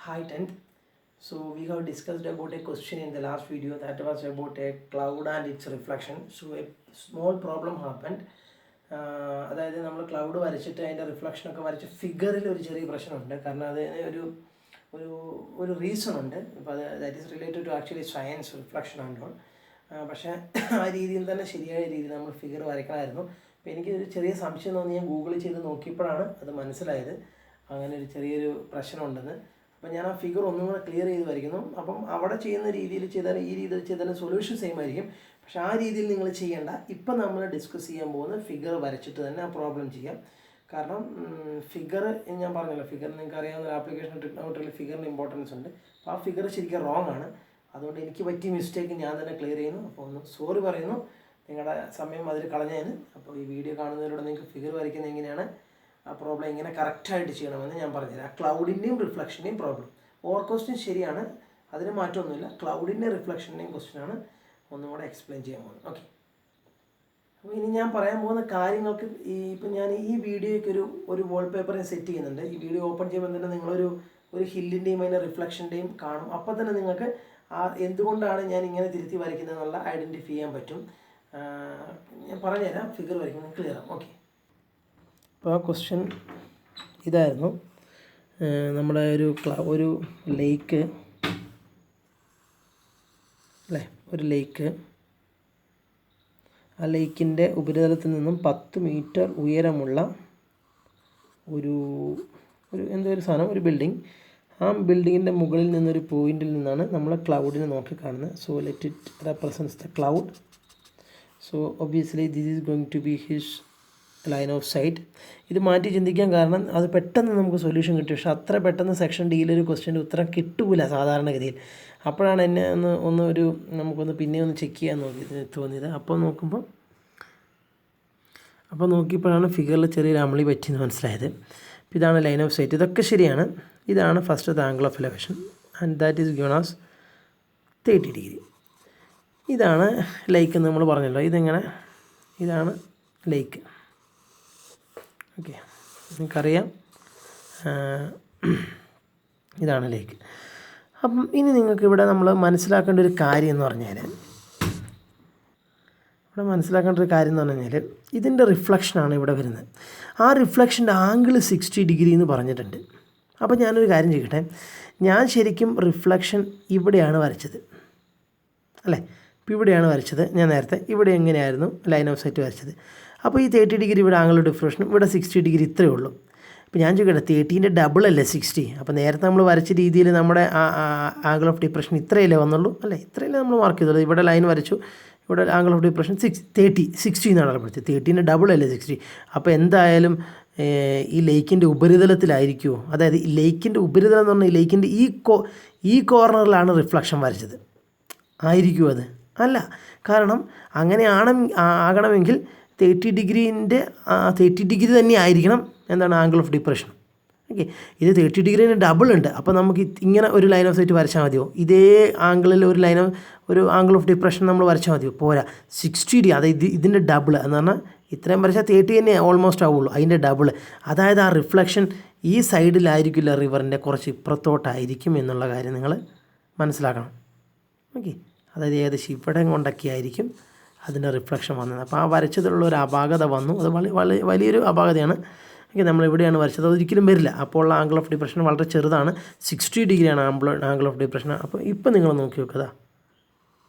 Hi 10th. So we have discussed about a question in the last video that was about a cloud and its reflection. So a small problem happened. അതായത് നമ്മൾ cloud വരച്ചിട്ട് അതിൻ്റെ റിഫ്ലക്ഷനൊക്കെ വരച്ച് ഫിഗറിൽ ഒരു ചെറിയ പ്രശ്നമുണ്ട്. കാരണം അതിന് ഒരു ഒരു ഒരു റീസൺ ഉണ്ട്. അപ്പോൾ അത് that is related to actually science reflection and all. പക്ഷേ ആ രീതിയിൽ തന്നെ ശരിയായ രീതിയിൽ നമ്മൾ ഫിഗർ വരയ്ക്കണമായിരുന്നു. അപ്പോൾ എനിക്കൊരു ചെറിയ സംശയം തോന്നി, ഞാൻ ഗൂഗിൾ ചെയ്ത് നോക്കിയപ്പോഴാണ് അത് മനസ്സിലായത് അങ്ങനെ ഒരു ചെറിയൊരു പ്രശ്നമുണ്ടെന്ന്. അപ്പോൾ ഞാൻ ആ ഫിഗർ ഒന്നും കൂടെ ക്ലിയർ ചെയ്ത് വരയ്ക്കുന്നു. അപ്പം അവിടെ ചെയ്യുന്ന രീതിയിൽ ചെയ്താൽ ഈ രീതിയിൽ ചെയ്താലും സൊല്യൂഷൻ സെയിം ആയിരിക്കും. പക്ഷേ ആ രീതിയിൽ നിങ്ങൾ ചെയ്യേണ്ട. ഇപ്പം നമ്മൾ ഡിസ്കസ് ചെയ്യാൻ പോകുന്ന ഫിഗർ വരച്ചിട്ട് തന്നെ ആ പ്രോബ്ലം ചെയ്യാം. കാരണം ഫിഗർ ഞാൻ പറഞ്ഞല്ലോ, ഫിഗർ നിങ്ങൾക്ക് അറിയാവുന്ന ഒരു ആപ്ലിക്കേഷൻ ട്രിഗ്നോമെട്രിയിൽ ഫിഗറിന് ഇമ്പോർട്ടൻസ് ഉണ്ട്. അപ്പോൾ ആ ഫിഗർ ശരിക്കും റോങ് ആണ്. അതുകൊണ്ട് എനിക്ക് പറ്റിയ മിസ്റ്റേക്ക് ഞാൻ തന്നെ ക്ലിയർ ചെയ്യുന്നു. അപ്പോൾ ഒന്ന് സോറി പറയുന്നു, നിങ്ങളുടെ സമയം അതിൽ കളഞ്ഞതിന്. അപ്പോൾ ഈ വീഡിയോ കാണുന്നതിലൂടെ നിങ്ങൾക്ക് ഫിഗർ വരയ്ക്കുന്നത് എങ്ങനെയാണ്, ആ പ്രോബ്ലം എങ്ങനെ കറക്റ്റായിട്ട് ചെയ്യണമെന്ന് ഞാൻ പറഞ്ഞുതരാം. ക്ലൗഡിൻ്റെയും റിഫ്ലക്ഷൻ്റെയും പ്രോബ്ലം ഓവർ ക്വസ്റ്റ്യൻ ശരിയാണ്, അതിന് മാറ്റമൊന്നുമില്ല. ക്ലൗഡിൻ്റെ റിഫ്ലക്ഷൻ്റെയും ക്വസ്റ്റ്യനാണ് ഒന്നും കൂടെ എക്സ്പ്ലെയിൻ ചെയ്യാൻ പോകുന്നത്. ഓക്കെ, അപ്പോൾ ഇനി ഞാൻ പറയാൻ പോകുന്ന കാര്യങ്ങൾക്ക് ഇപ്പം ഞാൻ ഈ വീഡിയോയ്ക്ക് ഒരു വാൾപേപ്പർ സെറ്റ് ചെയ്യുന്നുണ്ട്. ഈ വീഡിയോ ഓപ്പൺ ചെയ്യുമ്പോൾ തന്നെ നിങ്ങളൊരു ഹില്ലിൻ്റെയും അതിൻ്റെ റിഫ്ലക്ഷൻ്റെയും കാണും. അപ്പോൾ തന്നെ നിങ്ങൾക്ക് എന്തുകൊണ്ടാണ് ഞാൻ ഇങ്ങനെ തിരുത്തി വരയ്ക്കുന്നത് എന്നുള്ള ഐഡൻറ്റിഫൈ ചെയ്യാൻ പറ്റും. ഞാൻ പറഞ്ഞുതരാം, ഫിഗർ വരയ്ക്കുന്നത് ക്ലിയർ ആവും. ഓക്കെ, അപ്പോൾ ആ ക്വസ്റ്റ്യൻ ഇതായിരുന്നു. നമ്മുടെ ഒരു ലേക്ക് അല്ലേ, ഒരു ലേക്ക്. ആ ലേക്കിൻ്റെ ഉപരിതലത്തിൽ നിന്നും 10 മീറ്റർ ഉയരമുള്ള ഒരു സാധനം, ഒരു ബിൽഡിംഗ്. ആ ബിൽഡിങ്ങിൻ്റെ മുകളിൽ നിന്നൊരു പോയിന്റിൽ നിന്നാണ് നമ്മൾ ക്ലൗഡിനെ നോക്കി കാണുന്നത്. So let it represents the cloud. So obviously this is going to be his line of sight. ഇത് മാറ്റി ചിന്തിക്കാൻ കാരണം അത് പെട്ടെന്ന് നമുക്ക് സൊല്യൂഷൻ കിട്ടും. പക്ഷേ അത്ര പെട്ടെന്ന് സെക്ഷൻ ഡിയിലൊരു ക്വസ്റ്റ്യൻ്റെ ഉത്തരം കിട്ടൂല സാധാരണഗതിയിൽ. അപ്പോഴാണ് എന്നെ നമുക്കൊന്ന് പിന്നെ ഒന്ന് ചെക്ക് ചെയ്യാൻ തോന്നിയത്. അപ്പോൾ നോക്കിയപ്പോഴാണ് ഫിഗറിൽ ചെറിയൊരു അമളി പറ്റിയെന്ന് മനസ്സിലായത്. അപ്പോൾ ഇതാണ് ലൈൻ ഓഫ് സൈറ്റ്, ഇതൊക്കെ ശരിയാണ്. ഇതാണ് first angle of elevation and that is given as 30 degree. ഇതാണ് ലേക്ക് എന്ന് നമ്മൾ പറഞ്ഞല്ലോ. ഇതാണ് ലേക്ക്. ഓക്കെ, നിങ്ങൾക്കറിയാം ഇതാണ് ലേക്ക്. അപ്പം ഇനി നിങ്ങൾക്ക് ഇവിടെ നമ്മൾ മനസ്സിലാക്കേണ്ട ഒരു കാര്യം എന്ന് പറഞ്ഞാൽ ഇതിൻ്റെ റിഫ്ലക്ഷനാണ് ഇവിടെ വരുന്നത്. ആ റിഫ്ലക്ഷൻ്റെ ആംഗിൾ 60 ഡിഗ്രി എന്ന് പറഞ്ഞിട്ടുണ്ട്. അപ്പോൾ ഞാനൊരു കാര്യം ചെയ്യട്ടെ, ഞാൻ ശരിക്കും റിഫ്ലക്ഷൻ ഇവിടെയാണ് വരച്ചത് അല്ലേ. ഇപ്പോൾ ഇവിടെയാണ് വരച്ചത്. ഞാൻ നേരത്തെ ഇവിടെ എങ്ങനെയായിരുന്നു ലൈൻ ഓഫ് സൈറ്റ് വരച്ചത്. അപ്പോൾ ഈ 30 ഡിഗ്രി ഇവിടെ ആംഗിൾ ഡിഫ്ലക്ഷനും, ഇവിടെ 60 ഡിഗ്രി ഇത്രയേ ഉള്ളൂ. ഇപ്പോൾ ഞാൻ ചോദിക്കട്ടെ, 30ൻ്റെ ഡബിൾ അല്ലേ 60? അപ്പോൾ നേരത്തെ നമ്മൾ വരച്ച രീതിയിൽ നമ്മുടെ ആംഗിൾ ഓഫ് ഡിപ്രഷൻ ഇത്രയല്ലേ വന്നുള്ളൂ അല്ലേ, ഇത്രയല്ലേ നമ്മൾ മാർക്ക് ചെയ്തുള്ളൂ. ഇവിടെ ലൈൻ വരച്ചു, ഇവിടെ ആംഗിൾ ഓഫ് ഡിപ്രഷൻ 60 എന്നാണ് അടപ്പെടുത്തത്. 30ൻ്റെ ഡബിൾ അല്ലേ 60. അപ്പോൾ എന്തായാലും ഈ ലേക്കിൻ്റെ ഉപരിതലത്തിലായിരിക്കുമോ? അതായത് ഈ ലേക്കിൻ്റെ ഉപരിതലം എന്ന് പറഞ്ഞാൽ ഈ ലേക്കിൻ്റെ ഈ കോർണറിലാണ് റിഫ്ലക്ഷൻ വരച്ചത് ആയിരിക്കുമോ? അത് അല്ല. കാരണം അങ്ങനെ ആകണമെങ്കിൽ 30 ഡിഗ്രി തന്നെ ആയിരിക്കണം എന്താണ് ആംഗിൾ ഓഫ് ഡിപ്രഷൻ. ഓക്കെ, ഇത് 30 ഡിഗ്രീന് ഡബിൾ ഉണ്ട്. അപ്പോൾ നമുക്ക് ഇങ്ങനെ ഒരു ലൈൻ ഓഫ് സൈറ്റ് വരച്ചാൽ മതിയോ? ഇതേ ആംഗിളിൽ ഒരു ആംഗിൾ ഓഫ് ഡിപ്രഷൻ നമ്മൾ വരച്ചാൽ മതിയോ? പോരാ, 60 ഡിഗ്രി. അതായത് ഇതിൻ്റെ ഡബിൾ എന്ന് പറഞ്ഞാൽ ഇത്രയും വരച്ചാൽ 30 തന്നെ ഓൾമോസ്റ്റ് ആവുള്ളൂ, അതിൻ്റെ ഡബിൾ. അതായത് ആ റിഫ്ലക്ഷൻ ഈ സൈഡിലായിരിക്കില്ല, റിവറിൻ്റെ കുറച്ച് ഇപ്പുറത്തോട്ടായിരിക്കും എന്നുള്ള കാര്യം നിങ്ങൾ മനസ്സിലാക്കണം. ഓക്കെ, അതായത് ഏകദേശം ഇവിടെ കൊണ്ടൊക്കെ ആയിരിക്കും അതിൻ്റെ റിഫ്ലക്ഷൻ വന്നത്. അപ്പോൾ ആ വരച്ചതിലുള്ള ഒരു അപാകത വന്നു. അത് വലിയൊരു അപാകതയാണ്. ഓക്കെ, നമ്മളിവിടെയാണ് വരച്ചത്, അതൊരിക്കലും വരില്ല. അപ്പോൾ ഉള്ള ആംഗിൾ ഓഫ് ഡിപ്രഷൻ വളരെ ചെറുതാണ്, 60 ഡിഗ്രിയാണ് ആംഗിൾ ഓഫ് ഡിപ്രഷൻ. അപ്പോൾ ഇപ്പോൾ നിങ്ങൾ നോക്കി നോക്കുക,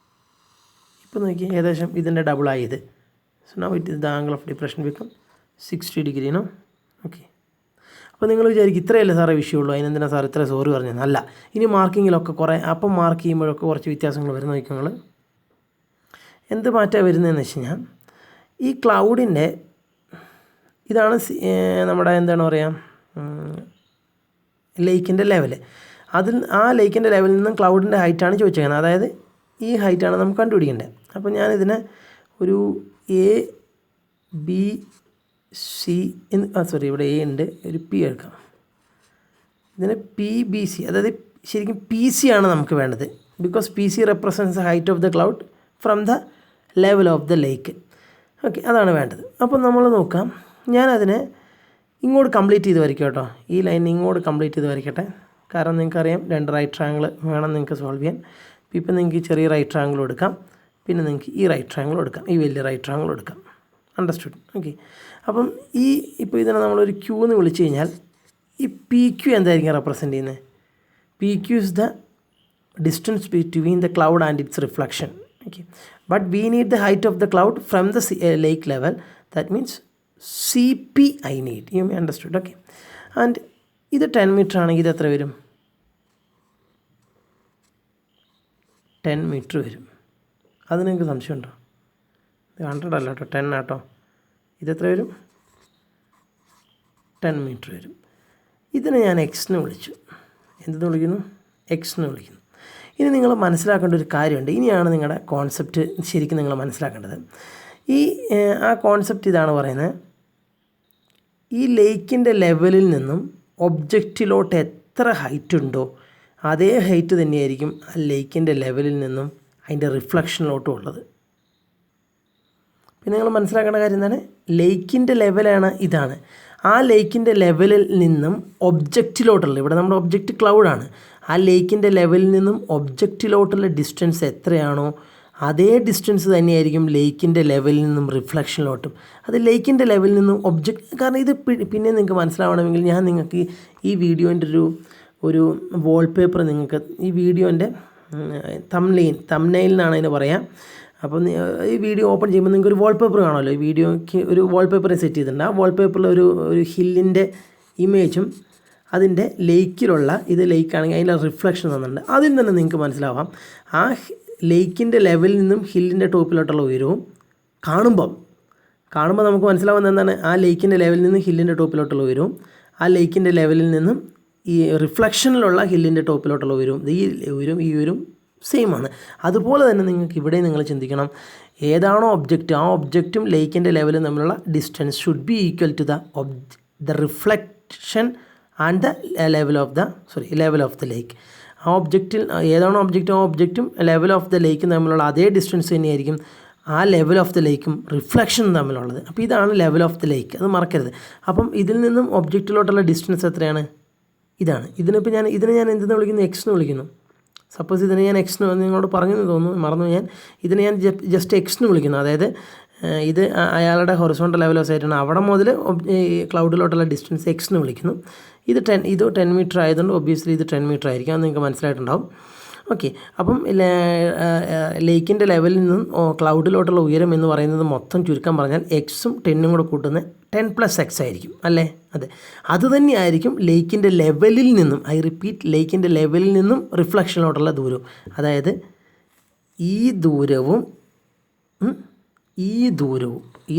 ഇപ്പോൾ നോക്കി ഏകദേശം ഇതിൻ്റെ ഡബിളായി ഇത്. So now it is the angle of depression become 60 ഡിഗ്രിനോ. ഓക്കെ, അപ്പോൾ നിങ്ങൾ വിചാരിക്കും ഇത്രയല്ലേ സാറേ വിഷയമുള്ളൂ, അതിനെന്തിനാ സാർ ഇത്ര സോറി പറഞ്ഞത്? അല്ല, ഇനി മാർക്കിങ്ങിലൊക്കെ അപ്പം മാർക്ക് ചെയ്യുമ്പോഴൊക്കെ കുറച്ച് വ്യത്യാസങ്ങൾ വരുന്ന നോക്കി നിങ്ങൾ. എന്ത് മാറ്റമാണ് വരുന്നതെന്ന് വെച്ച് കഴിഞ്ഞാൽ, ഈ ക്ലൗഡിൻ്റെ ഇതാണ് നമ്മുടെ എന്താണ് പറയുക ലേക്കിൻ്റെ ലെവൽ. ആ ലേക്കിൻ്റെ ലെവലിൽ നിന്നും ക്ലൗഡിൻ്റെ ഹൈറ്റാണ് ചോദിച്ചേക്കുന്നത്. അതായത് ഈ ഹൈറ്റാണ് നമുക്ക് കണ്ടുപിടിക്കേണ്ടത്. അപ്പോൾ ഞാനിതിനെ ഒരു ABC ഇവിടെ A ഉണ്ട്, ഒരു P എടുക്കാം. ഇതിന് PBC, അതായത് ശരിക്കും PC ആണ് നമുക്ക് വേണ്ടത്. Because PC represents the height of the cloud from the level of the lake. Okay, അതാണ് വേണ്ടത്. അപ്പോൾ നമ്മൾ നോക്കാം, ഞാനതിനെ ഇങ്ങോട്ട് കംപ്ലീറ്റ് ചെയ്ത് വരയ്ക്കാം കേട്ടോ. ഈ ലൈൻ ഇങ്ങോട്ട് കംപ്ലീറ്റ് ചെയ്ത് വരയ്ക്കട്ടെ. കാരണം നിങ്ങൾക്കറിയാം 2 റൈറ്റ് ട്രയാങ്കിൾ വേണം നിങ്ങൾക്ക് സോൾവ് ചെയ്യാൻ. ഇപ്പം നിങ്ങൾക്ക് ഈ ചെറിയ റൈറ്റ് ട്രയാങ്കിൾ എടുക്കാം, പിന്നെ നിങ്ങൾക്ക് ഈ റൈറ്റ് ട്രയാങ്കിൾ എടുക്കാം, ഈ വലിയ റൈറ്റ് ട്രയാങ്കിൾ എടുക്കാം. അണ്ടർസ്റ്റുഡ്? ഓക്കെ. അപ്പം ഇപ്പോൾ ഇതിനെ നമ്മളൊരു ക്യൂ എന്ന് വിളിച്ചു കഴിഞ്ഞാൽ ഈ പി ക്യൂ എന്തായിരിക്കും റെപ്രസെൻറ്റ് ചെയ്യുന്നത്? P Q is the distance between the cloud and its reflection. Okay, but we need the height of the cloud from the lake level. That means CP I need. You may understood? Okay, and ഇത് 10 metre ആണെങ്കിൽ ഇത് എത്ര വരും? 10 metre വരും. അത് നിങ്ങൾക്ക് സംശയമുണ്ടോ? ഇത് 100 അല്ല കേട്ടോ, 10 ആട്ടോ. ഇതെത്ര വരും? 10 മീറ്റർ വരും. ഇതിനെ ഞാൻ എക്സ് എന്ന് വിളിച്ചു. എന്തെന്ന് വിളിക്കുന്നു? എക്സ് എന്ന് വിളിക്കുന്നു. ഇനി നിങ്ങൾ മനസ്സിലാക്കേണ്ട ഒരു കാര്യമുണ്ട്. ഇനിയാണ് നിങ്ങളുടെ കോൺസെപ്റ്റ് ശരിക്കും നിങ്ങൾ മനസ്സിലാക്കേണ്ടത്. ആ കോൺസെപ്റ്റ് ഇതാണ് പറയുന്നത്. ഈ ലേക്കിൻ്റെ ലെവലിൽ നിന്നും ഒബ്ജക്റ്റിലോട്ട് എത്ര ഹൈറ്റ് ഉണ്ടോ അതേ ഹൈറ്റ് തന്നെയായിരിക്കും ആ ലേക്കിൻ്റെ ലെവലിൽ നിന്നും അതിൻ്റെ റിഫ്ലക്ഷനിലോട്ടും ഉള്ളത്. പിന്നെ നിങ്ങൾ മനസ്സിലാക്കേണ്ട കാര്യം എന്താണ്? ലേക്കിൻ്റെ ലെവലാണ് ഇതാണ്. ആ ലേക്കിൻ്റെ ലെവലിൽ നിന്നും ഒബ്ജക്റ്റിലോട്ടുള്ള, ഇവിടെ നമ്മുടെ ഒബ്ജക്റ്റ് ക്ലൗഡാണ്, ആ ലേക്കിൻ്റെ ലെവലിൽ നിന്നും ഒബ്ജക്റ്റിലോട്ടുള്ള ഡിസ്റ്റൻസ് എത്രയാണോ അതേ ഡിസ്റ്റൻസ് തന്നെയായിരിക്കും ലേക്കിൻ്റെ ലെവലിൽ നിന്നും റിഫ്ലക്ഷനിലോട്ടും. അത് ലേക്കിൻ്റെ ലെവലിൽ നിന്നും ഒബ്ജക്റ്റ്, കാരണം ഇത് പിന്നെ നിങ്ങൾക്ക് മനസ്സിലാവണമെങ്കിൽ ഞാൻ നിങ്ങൾക്ക് ഈ വീഡിയോൻ്റെ ഒരു വാൾപേപ്പർ, നിങ്ങൾക്ക് ഈ വീഡിയോൻ്റെ തംബ്നെയിൽ എന്നാണ് അതിന് പറയാം. അപ്പം ഈ വീഡിയോ ഓപ്പൺ ചെയ്യുമ്പോൾ നിങ്ങൾക്ക് ഒരു വാൾപേപ്പർ കാണുമല്ലോ. ഈ വീഡിയോയ്ക്ക് ഒരു വാൾപേപ്പർ സെറ്റ് ചെയ്തിട്ടുണ്ട്. ആ വാൾപേപ്പറിൽ ഒരു ഹില്ലിൻ്റെ ഇമേജും അതിൻ്റെ ലേക്കിലുള്ള, ഇത് ലേക്കാണെങ്കിൽ അതിൻ്റെ റിഫ്ലക്ഷൻ തന്നിട്ടുണ്ട്. അതിൽ തന്നെ നിങ്ങൾക്ക് മനസ്സിലാവാം ആ ലേക്കിൻ്റെ ലെവലിൽ നിന്നും ഹില്ലിൻ്റെ ടോപ്പിലോട്ടുള്ള ഉയരവും കാണുമ്പോൾ നമുക്ക് മനസ്സിലാവുന്നത് എന്താണ്? ആ ലേക്കിൻ്റെ ലെവലിൽ നിന്നും ഹില്ലിൻ്റെ ടോപ്പിലോട്ടുള്ള ഉയരവും ആ ലേക്കിൻ്റെ ലെവലിൽ നിന്നും ഈ റിഫ്ലക്ഷനിലുള്ള ഹില്ലിൻ്റെ ടോപ്പിലോട്ടുള്ള ഉയരവും, ഈ ഉയരവും സെയിം ആണ്. അതുപോലെ തന്നെ നിങ്ങൾക്ക് ഇവിടെ നിങ്ങൾ ചിന്തിക്കണം, ഏതാണോ ഒബ്ജക്റ്റ്, ആ ഒബ്ജക്റ്റും ലേക്കിൻ്റെ ലെവലും തമ്മിലുള്ള distance should be equal to the reflection and the level of the lake. ആ ഒബ്ജക്റ്റിൽ ഏതാണോ ഒബ്ജക്റ്റും ആ ഒബ്ജക്റ്റും ലെവൽ ഓഫ് ദ ലേക്കും തമ്മിലുള്ള അതേ ഡിസ്റ്റൻസ് തന്നെയായിരിക്കും ആ ലെവൽ ഓഫ് ദ ലേക്കും റിഫ്ലക്ഷനും തമ്മിലുള്ളത്. അപ്പോൾ ഇതാണ് ലെവൽ ഓഫ് ദ ലേക്ക്, അത് മറക്കരുത്. അപ്പം ഇതിൽ നിന്നും ഒബ്ജക്റ്റിലോട്ടുള്ള ഡിസ്റ്റൻസ് എത്രയാണ്? ഇതാണ്. ഇതിനെ ഞാൻ എന്തെന്ന് വിളിക്കുന്നു? എക്സ് എന്ന് വിളിക്കുന്നു. സപ്പോസ് ഇതിനെ ഞാൻ എക്സ് എന്ന് നിങ്ങളോട് പറഞ്ഞെന്ന് തോന്നുന്നു, മറന്നു ഞാൻ. ഇതിനെ ഞാൻ ജസ്റ്റ് എക്സ് എന്ന് വിളിക്കുന്നു. അതായത് ഇത് അയാളുടെ ഹൊറിസോണ്ടൽ ലെവൽ ഓഫ് സൈറ്റാണ്. അവിടെ മുതൽ ക്ലൗഡിലോട്ടുള്ള ഡിസ്റ്റൻസ് എക്സ് എന്ന് വിളിക്കുന്നു. ഇത് 10 മീറ്റർ ആയതുകൊണ്ട് ഒബ്വിയസ്ലി ഇത് 10 മീറ്റർ ആയിരിക്കും. അത് നിങ്ങൾക്ക് മനസ്സിലായിട്ടുണ്ടാവും. ഓക്കെ. അപ്പം ലേക്കിൻ്റെ ലെവലിൽ നിന്നും ക്ലൗഡിലോട്ടുള്ള ഉയരം എന്ന് പറയുന്നത് മൊത്തം ചുരുക്കം പറഞ്ഞാൽ എക്സും 10ഉം കൂടെ കൂട്ടുന്ന 10+x ആയിരിക്കും അല്ലേ? അതെ, അത് തന്നെയായിരിക്കും ലേക്കിൻ്റെ ലെവലിൽ നിന്നും, ഐ റിപ്പീറ്റ്, ലേക്കിൻ്റെ ലെവലിൽ നിന്നും റിഫ്ലക്ഷനിലോട്ടുള്ള ദൂരവും. അതായത് ഈ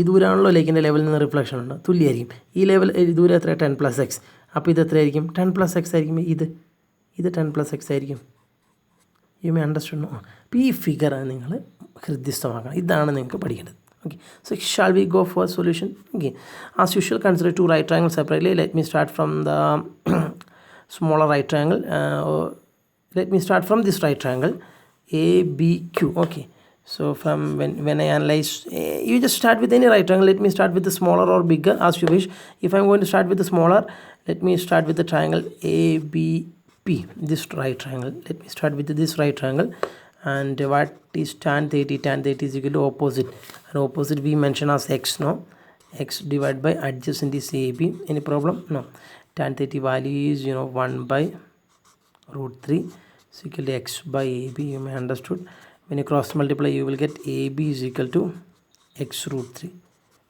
ദൂരമാണല്ലോ ലേക്കിൻ്റെ ലെവലിൽ നിന്ന് റിഫ്ലക്ഷൻ ഉണ്ട്, തുല്യമായിരിക്കും. ഈ ദൂരം എത്ര? 10+x. അപ്പോൾ ഇത് എത്രയായിരിക്കും? 10+x ആയിരിക്കും. ഇത് 10+x ആയിരിക്കും. You may understand. അപ്പോൾ ഈ ഫിഗർ നിങ്ങൾ ഹൃദ്യസ്ഥമാക്കണം. ഇതാണ് നിങ്ങൾക്ക് പഠിക്കേണ്ടത്. Okay, so shall we go for solution? Okay, as usual, consider 2 right triangles separately. Let me start from the smaller right triangle. Let me start from this right triangle ABQ. Okay, so from when I analyze, you just start with any right triangle. Let me start with the smaller or bigger as you wish. If I'm going to start with the smaller, let me start with the triangle ABP, this right triangle. Let me start with this right triangle. And what is tan 30? Tan 30 is equal to opposite, and opposite we mention as x. No, x divided by adjacent is AB. Any problem? No. Tan 30 value is 1/√3 is equal to x by AB. You may understood. When you cross multiply, you will get AB is equal to x√3.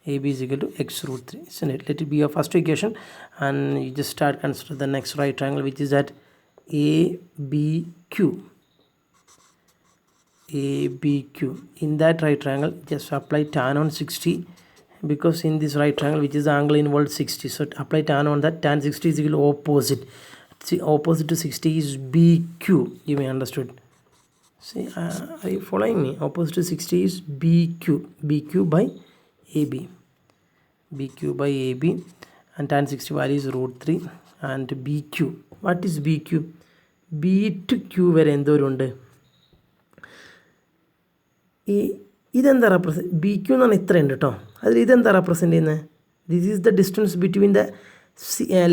AB is equal to x√3, isn't it? Let it be your first equation, and you just start consider the next right triangle, which is at ABQ. In that right triangle, just apply tan on 60, because in this right triangle, which is the angle involved 60, so apply tan on that. Tan 60 is equal to opposite. See, opposite to 60 is BQ. You may understood. See, are you following me? Opposite to 60 is BQ by AB. BQ by AB, and tan 60 value is √3, and BQ. What is BQ? B to Q വരെ എന്തോരുണ്ട്? ഇതെന്താ represent? B Q എന്നാണ് ഇത്രയുണ്ട് കേട്ടോ. അതിൽ ഇതെന്താ represent ചെയ്യുന്നത്? This is the distance between the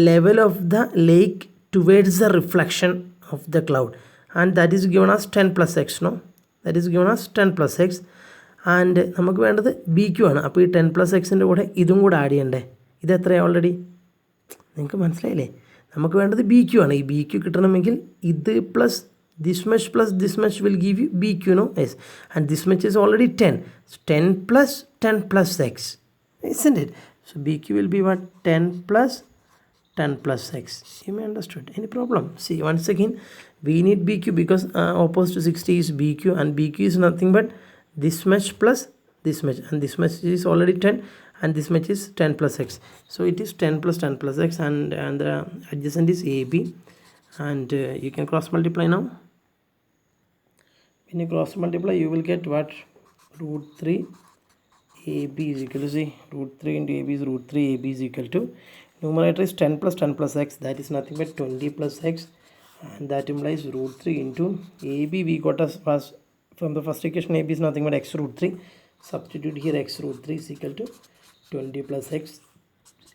level of the lake towards the reflection of the cloud, and that is given as 10 plus x. No, that is given as 10 plus x, and നമുക്ക് വേണ്ടത് B Q ആണ്. അപ്പോൾ ഈ 10 plus എക്സിൻ്റെ കൂടെ ഇതും കൂടെ add ചെയ്യണ്ടേ. ഇത് എത്രയാണ് ഓൾറെഡി നിങ്ങൾക്ക് മനസ്സിലായില്ലേ? നമുക്ക് വേണ്ടത് ബി ക്യു ആണ്. ഈ ബി ക്യു കിട്ടണമെങ്കിൽ ഇത് plus this much will give you bq, no? Yes, and this much is already 10, so 10 plus x, isn't it? So bq will be what? 10 plus x. You may understood. Any problem? See, once again we need bq because opposite to 60 is bq, and bq is nothing but this much plus this much, and this much is already 10, and this much is 10 plus x. So it is 10 plus x, and the adjacent is ab, and you can cross multiply now. When you cross multiply, you will get what? Root 3 ab is equal to, see, root 3 into ab is root 3 ab is equal to, numerator is 10 plus x, that is nothing but 20 plus x, and that implies root 3 into ab. We got us first from the first equation, ab is nothing but x root 3. Substitute here x root 3 is equal to 20 plus x.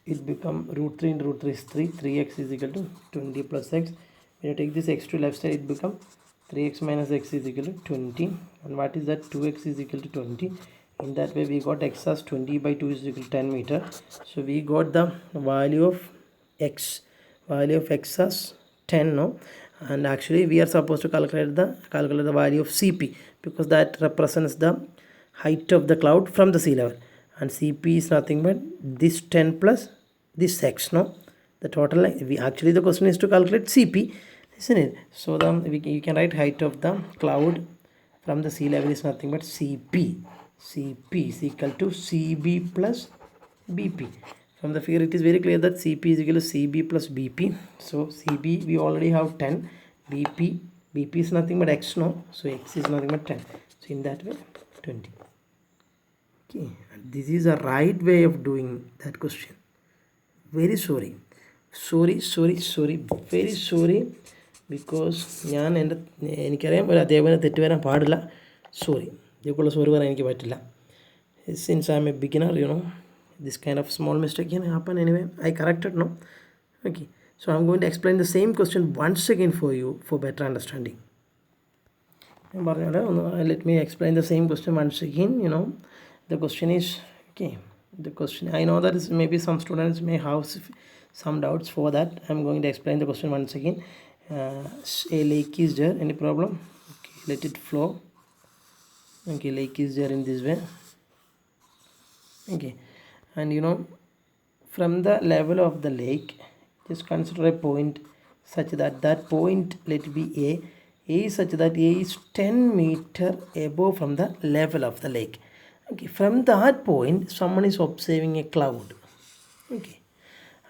It become root 3 into root 3 is 3. 3x is equal to 20 plus x. When you take this x to left side, it become 3x minus x is equal to 20. And what is that? 2x is equal to 20. In that way, we got x as 20 by 2 is equal to 10 meter. So we got the value of x. Value of x as 10, no? And actually, we are supposed to calculate the value of CP, because that represents the height of the cloud from the sea level. And CP is nothing but this 10 plus this x, no? The total, actually the question is to calculate CP, isn't it? So you can write height of the cloud from the sea level is nothing but CP. CP is equal to CB plus BP. From the figure, it is very clear that CP is equal to CB plus BP. So CB, we already have 10. BP is nothing but x, no? So x is nothing but 10. So in that way, 20. Okay, and this is a right way of doing that question. Very sorry, very sorry, because എനിക്കറിയാം ഒരു അധ്യാപകന് തെറ്റ് വരാൻ പാടില്ല. Sorry, ഇതേക്കുള്ള sorry പറയാൻ എനിക്ക് പറ്റില്ല. Since I am a beginner, this kind of small mistake can happen. Anyway, I corrected, no? Okay, so I am going to explain the same question once again for you for better understanding. Let me explain the same question once again. The question is, okay, the question, I know that is maybe some students may have some doubts for that. I'm going to explain the question once again. A lake is there, any problem? Okay, let it flow. Okay, lake is there in this way. Okay, and from the level of the lake, just consider a point such that point, let it be A is such that A is 10 meter above from the level of the lake. Okay, from that point, someone is observing a cloud. Okay,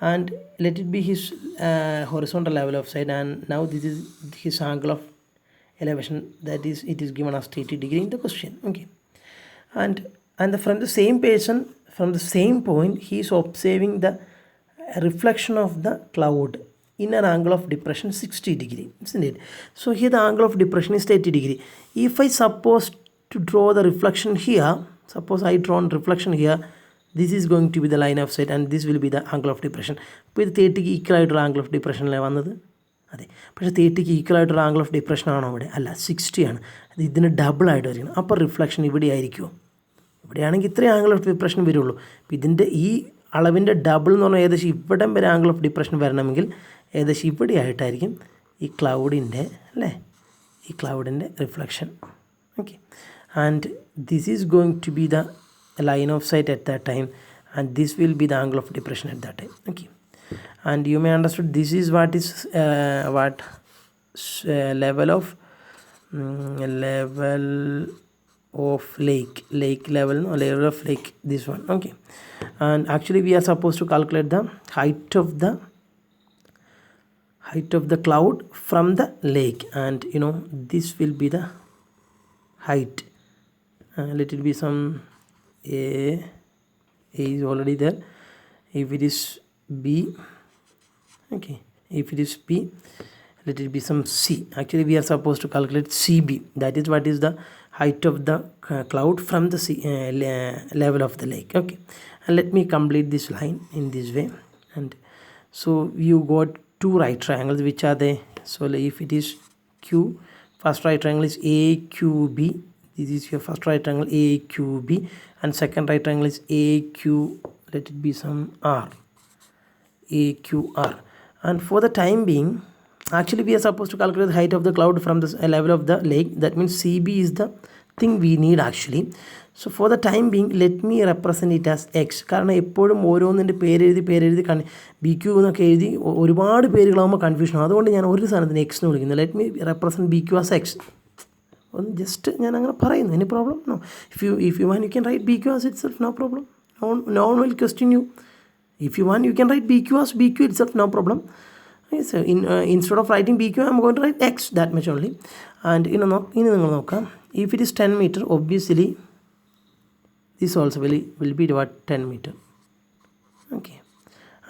and let it be his horizontal level of sight, and now this is his angle of elevation, that is, it is given as 30 degree in the question. Okay, and from the same person, from the same point, he is observing the reflection of the cloud in an angle of depression 60 degree, isn't it? So here the angle of depression is 30 degree. If I suppose to draw the reflection here, suppose I draw reflection here, this is going to be the line of sight, and this will be the angle of depression. അപ്പോൾ ഇത് 30ക്ക് equal ആയിട്ടുള്ള angle of ഡിപ്രഷനിലാണ് വന്നത്. അതെ, പക്ഷേ 30ക്ക് equal ആയിട്ടുള്ള angle of depression ആണോ ഇവിടെ? അല്ല, 60 ആണ്. അത് ഇതിന് ഡബിൾ ആയിട്ട് വരികയാണ്. അപ്പോൾ റിഫ്ലക്ഷൻ ഇവിടെ ആയിരിക്കുമോ? ഇവിടെയാണെങ്കിൽ ഇത്രയും ആംഗിൾ ഓഫ് ഡിപ്രഷൻ വരുള്ളൂ. അപ്പോൾ ഇതിൻ്റെ ഈ അളവിൻ്റെ ഡബിൾ എന്ന് പറഞ്ഞാൽ ഏകദേശം ഇവിടം വരെ ആംഗിൾ ഓഫ് ഡിപ്രഷൻ വരണമെങ്കിൽ ഏകദേശം ഇവിടെ ആയിട്ടായിരിക്കും ഈ ക്ലൗഡിൻ്റെ, അല്ലേ, ഈ ക്ലൗഡിൻ്റെ reflection. Okay, and this is going to be the line of sight at that time, and this will be the angle of depression at that time. Okay, and you may understood this is what is level of lake level, no, level of lake, this one. Okay, and actually we are supposed to calculate the height of the cloud from the lake, and this will be the height. Let it be some A is already there. If it is B, okay, if it is B, let it be some C. Actually we are supposed to calculate CB, that is what is the height of the cloud from the level of the lake. Okay, and let me complete this line in this way. And so you got two right triangles. Which are they? So if it is Q, first right triangle is AQB. This is your first right triangle AQB, and second right triangle is AQ, let it be some R, AQR. And for the time being, actually we are supposed to calculate the height of the cloud from the level of the lake. That means CB is the thing we need actually. So for the time being, let me represent it as X. കാരണം എപ്പോഴും ഓരോന്നിൻ്റെ പേരെഴുതി B Q എന്നൊക്കെ എഴുതി ഒരുപാട് പേരുകളാകുമ്പോൾ confusion. അതുകൊണ്ട് ഞാൻ ഒരു സാധനത്തിന് എക്സ് എന്ന് വിളിക്കുന്നത്. Let me represent B Q as X. ഒന്ന് ജസ്റ്റ് ഞാൻ അങ്ങനെ പറയുന്നു. Any problem? No. If you want you can write B Q as itself, no problem. No one will question you. If you want, you can write BQ as BQ itself, no problem. Okay, so instead of writing BQ, I'm going to write X, that much only. And if it is 10 meter, obviously this also will be what, 10 meter. Okay,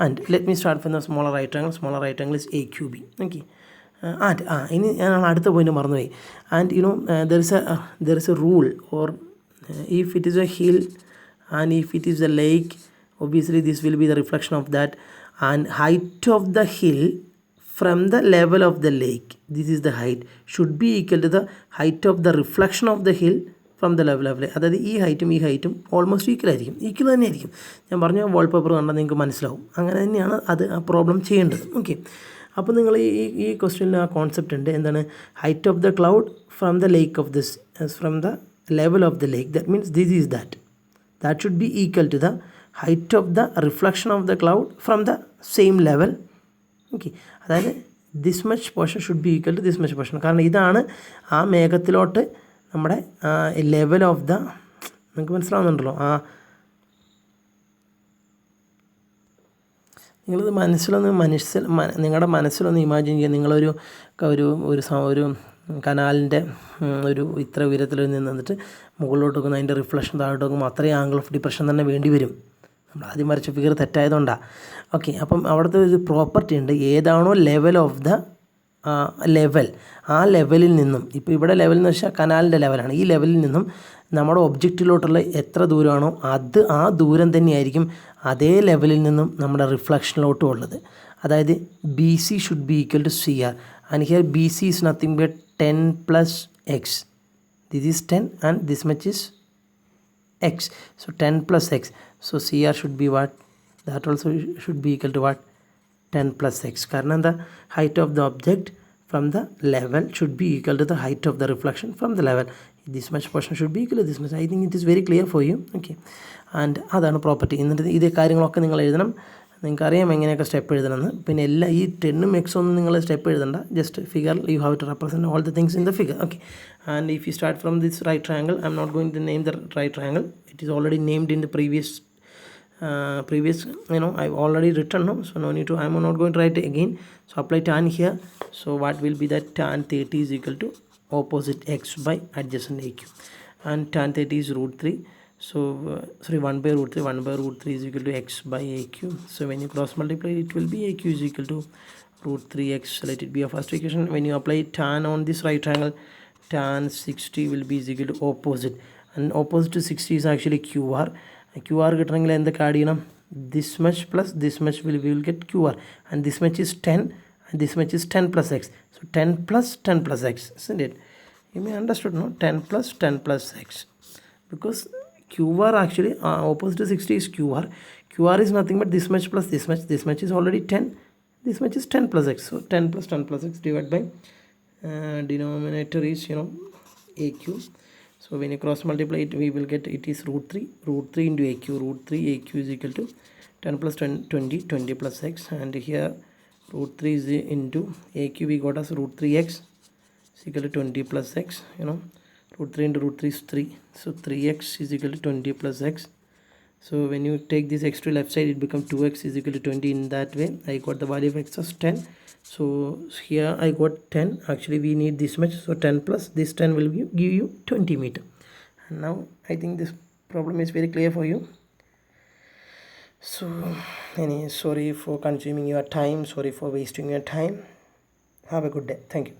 and let me start from the smaller right triangle. Smaller right triangle is AQB. Okay, and there is a rule, or if it is a hill and if it is a lake, obviously this will be the reflection of that, and height of the hill from the level of the lake, this is the height, should be equal to the height of the reflection of the hill from the level of lake. അതായത് ഈ ഹൈറ്റും almost equal തന്നെ ആയിരിക്കും. ഞാൻ പറഞ്ഞ wallpaper കണ്ടാൽ നിങ്ങൾക്ക് മനസ്സിലാവും. അങ്ങനെ തന്നെയാണ് അത് ആ പ്രോബ്ലം ചെയ്യേണ്ടത്. ഓക്കെ, അപ്പോൾ നിങ്ങൾ ഈ ക്വസ്റ്റ്യനിൽ ആ കോൺസെപ്റ്റ് ഉണ്ട്. എന്താണ്? Height of the cloud from the lake of this, from the level of the lake. That means this is that should be equal to the height of the reflection of the cloud from the same level. Okay, അതായത് this much portion should be equal to this much portion. കാരണം ഇതാണ് ആ മേഘത്തിലോട്ട് നമ്മുടെ level of the, നിങ്ങൾക്ക് മനസ്സിലാവുന്നുണ്ടല്ലോ? നിങ്ങളത് നിങ്ങളുടെ മനസ്സിലൊന്ന് imagine ചെയ്യുക. നിങ്ങളൊരു ഒരു കനാലിൻ്റെ ഒരു ഇത്ര ഉയരത്തിൽ നിന്നിട്ട് മുകളിലോട്ട് നോക്കുന്ന അതിൻ്റെ റിഫ്ലക്ഷൻ താഴോട്ട് നോക്കുമ്പോൾ അത്രയും ആംഗിൾ ഓഫ് ഡിപ്രഷൻ തന്നെ വേണ്ടി വരും. നമ്മൾ ആദ്യം വരച്ച ഫിഗർ തെറ്റായതുകൊണ്ടാണ്. ഓക്കെ, അപ്പം അവിടുത്തെ ഒരു പ്രോപ്പർട്ടി ഉണ്ട്. ഏതാണോ ലെവൽ ഓഫ് ദ ലെവൽ, ആ ലെവലിൽ നിന്നും, ഇപ്പോൾ ഇവിടെ ലെവൽ എന്ന് വെച്ചാൽ കനാലിൻ്റെ ലെവലാണ്, ഈ ലെവലിൽ നിന്നും നമ്മുടെ ഒബ്ജക്റ്റിലോട്ടുള്ള എത്ര ദൂരമാണോ ആ ദൂരം തന്നെയായിരിക്കും അതേ ലെവലിൽ നിന്നും നമ്മുടെ റിഫ്ലക്ഷനിലോട്ടും ഉള്ളത്. അതായത് B C should be equal to C R, and here BC is nothing but 10 plus x. This is 10 and this much is x, so 10 plus x. So CR should be what? That also should be equal to what? 10 plus x. Karna the height of the object from the level should be equal to the height of the reflection from the level. This much portion should be equal to this much. I think it is very clear for you. Okay, and അതാണ് property. എന്നിട്ട് ഇതേ കാര്യങ്ങളൊക്കെ നിങ്ങൾ എഴുതണം. നിങ്ങൾക്കറിയാം എങ്ങനെയൊക്കെ step എഴുതണമെന്ന്. പിന്നെ എല്ലാ ഈ 10 x ഒന്നും നിങ്ങൾ സ്റ്റെപ്പ് എഴുതണ്ട. Just figure you have to represent all the things in the figure. Okay, and if you start from this right triangle, I'm not going to name the right triangle. It is already named in the previous I've already written, no, so no need to, I'm not going to write it again. So apply tan here. So what will be that? Tan 30 is equal to opposite x by adjacent AQ, and tan 30 is root 3. So 1 by root 3, 1 by root 3 is equal to x by AQ. So when you cross multiply, it will be AQ is equal to root 3x. Let it be a first equation. When you apply tan on this right triangle, tan 60 will be is equal to opposite, and opposite to 60 is actually QR. QR കിട്ടണമെങ്കിൽ എന്തൊക്കെ add ചെയ്യണം? this much plus this much we will get QR, and this much is 10 and this much is 10 plus x. So 10 plus 10 plus x, isn't it? You may understood, no? 10 plus 10 plus x, because QR actually opposite to 60 is QR. QR is nothing but this much plus this much. This much is already 10. This much is 10 plus x. So 10 plus 10 plus x divided by denominator is AQ. So when you cross multiply it, we will get it is root 3. Root 3 into AQ. Root 3 AQ is equal to 10 plus 20. 20 plus x. And here root 3 is into AQ. We got as root 3x is equal to 20 plus x. Root 3 into root 3 is 3. So 3x is equal to 20 plus x. So when you take this x to left side, it becomes 2x is equal to 20. In that way, I got the value of x as 10. So here I got 10. Actually we need this much. So 10 plus this 10 will give you 20 meter. And now I think this problem is very clear for you. So sorry for consuming your time. Sorry for wasting your time. Have a good day. Thank you.